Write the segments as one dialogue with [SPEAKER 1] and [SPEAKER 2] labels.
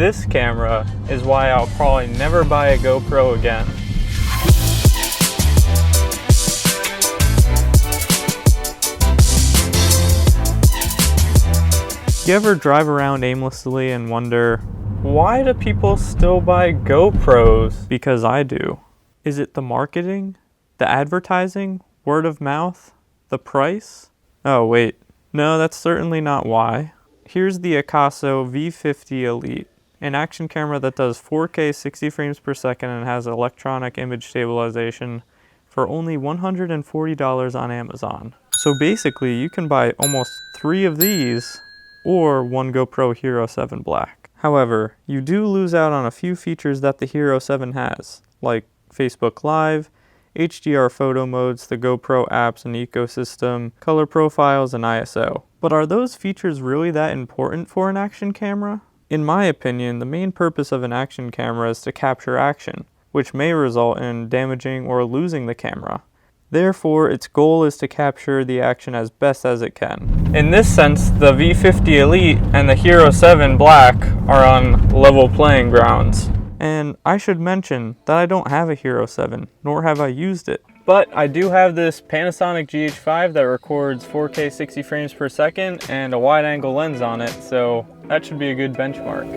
[SPEAKER 1] this camera is why I'll probably never buy a GoPro again. You ever drive around aimlessly and wonder, why do people still buy GoPros? Because I do. Is it the marketing? The advertising? Word of mouth? The price? Oh wait, no, that's certainly not why. Here's the Akaso V50 Elite, an action camera that does 4K 60 frames per second and has electronic image stabilization for only $140 on Amazon. So basically, you can buy almost 3 of these or one GoPro Hero 7 Black. However, you do lose out on a few features that the Hero 7 has, like Facebook Live, HDR photo modes, the GoPro apps and ecosystem, color profiles, and ISO. But are those features really that important for an action camera? In my opinion, the main purpose of an action camera is to capture action, which may result in damaging or losing the camera. Therefore, its goal is to capture the action as best as it can. In this sense, the V50 Elite and the Hero 7 Black are on level playing grounds. And I should mention that I don't have a Hero 7, nor have I used it. But I do have this Panasonic GH5 that records 4K 60 frames per second and a wide angle lens on it, so that should be a good benchmark.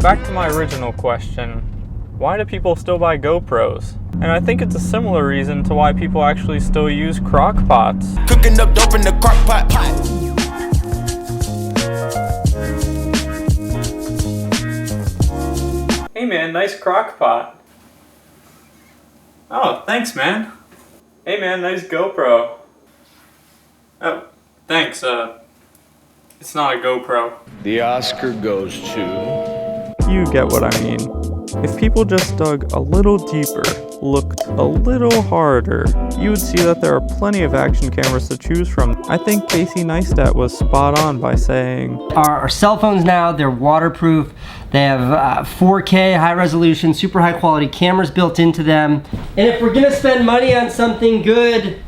[SPEAKER 1] Back to my original question, why do people still buy GoPros? And I think it's a similar reason to why people actually still use crock pots.
[SPEAKER 2] Cooking up dope in the crock pot.
[SPEAKER 1] Hey man, nice crock pot. Oh, thanks man. Hey man, nice GoPro. Oh, thanks, it's not a GoPro.
[SPEAKER 3] The Oscar goes to...
[SPEAKER 1] You get what I mean. If people just dug a little deeper, looked a little harder, you would see that there are plenty of action cameras to choose from. I think Casey Neistat was spot on by saying,
[SPEAKER 4] Our cell phones now, they're waterproof. They have 4K, high resolution, super high quality cameras built into them. And if we're gonna spend money on something good,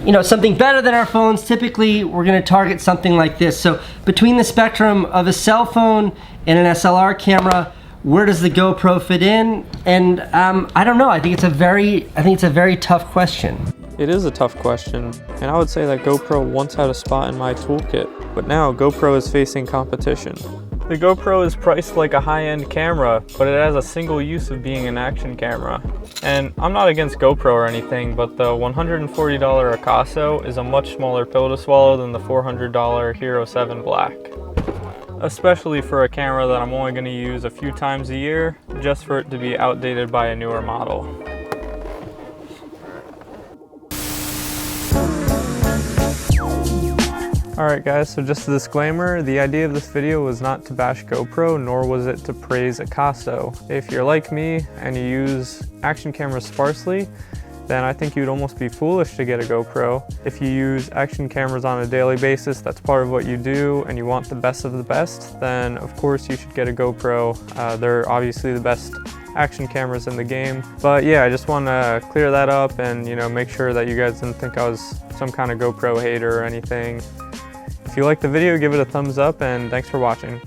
[SPEAKER 4] you know, something better than our phones, typically we're gonna target something like this. So between the spectrum of a cell phone and an SLR camera, where does the GoPro fit in? And I don't know, I think it's a very tough question.
[SPEAKER 1] It is a tough question, and I would say that GoPro once had a spot in my toolkit, but now GoPro is facing competition. The GoPro is priced like a high-end camera, but it has a single use of being an action camera. And I'm not against GoPro or anything, but the $140 Akaso is a much smaller pill to swallow than the $400 Hero 7 Black. Especially for a camera that I'm only going to use a few times a year, just for it to be outdated by a newer model. Alright guys, so just a disclaimer, the idea of this video was not to bash GoPro, nor was it to praise Akaso. If you're like me and you use action cameras sparsely, then I think you'd almost be foolish to get a GoPro. If you use action cameras on a daily basis, that's part of what you do, and you want the best of the best, then of course you should get a GoPro. They're obviously the best action cameras in the game. But yeah, I just want to clear that up and, you know, make sure that you guys didn't think I was some kind of GoPro hater or anything. If you liked the video, give it a thumbs up, and thanks for watching.